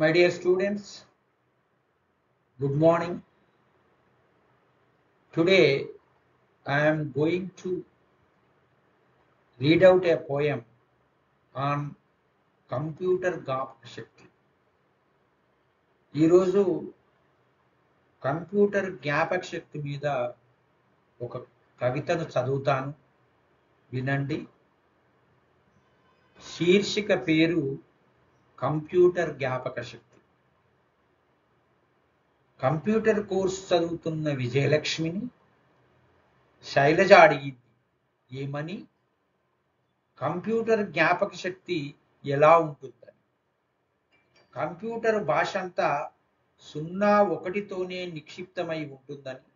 My dear students, good morning. Today I am going to read out a poem on computer జ్ఞాపక శక్తి. ఈరోజు computer జ్ఞాపక శక్తి మీద ఒక కవితను చదువుతాను, వినండి. శీర్షిక పేరు కంప్యూటర్ జ్ఞాపక శక్తి. కంప్యూటర్ కోర్సు చదువుతున్న విజయలక్ష్మిని శైలజ అడిగింది ఏమని, కంప్యూటర్ జ్ఞాపక శక్తి ఎలా ఉంటుందని. కంప్యూటర్ భాష అంతా 0, 1తోనే నిక్షిప్తమై ఉంటుందని,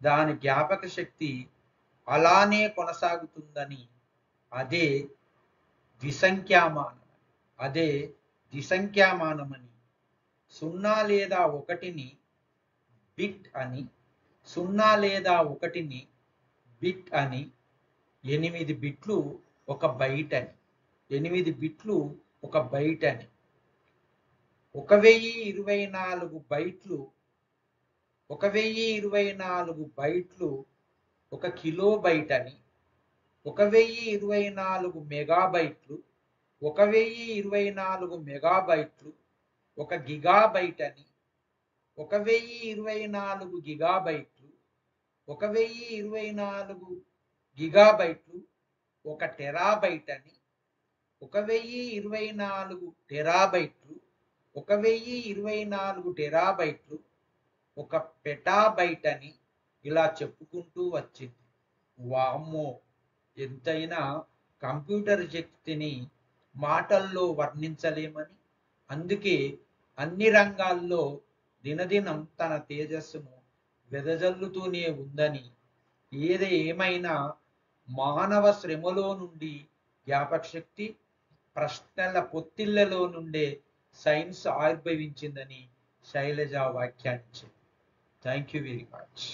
దాని జ్ఞాపక శక్తి అలానే కొనసాగుతుందని, అదే ద్విసంఖ్యామానమని, 0 లేదా 1ని బిట్ అని, 0 లేదా 1ని బిట్ అని, 8 బిట్లు ఒక బైట్ అని, 8 బిట్లు ఒక బైట్ అని, 1024 బైట్లు ఒక కిలో బైట్ అని, 1024 మెగాబైట్లు, 1024 మెగాబైట్లు ఒక గిగాబైట్ అని, 1024 గిగాబైట్లు, 1024 గిగాబైట్లు ఒక టెరాబైట్ అని, 1024 టెరాబైట్లు, 1024 టెరాబైట్లు ఒక పెటాబైట్ అని ఇలా చెప్పుకుంటూ వచ్చింది. వామ్మో, ఎంతైనా కంప్యూటర్ శక్తిని మాటల్లో వర్ణించలేమని, అందుకే అన్ని రంగాల్లో దినదినం తన తేజస్సును వెదజల్లుతూనే ఉందని, ఏమైనా మానవ శ్రమలో నుండి జ్ఞాపకశక్తి, ప్రశ్నల పొత్తిళ్లలో నుండే సైన్స్ ఆవిర్భవించిందని శైలజ వ్యాఖ్యానించింది. Thank you very much.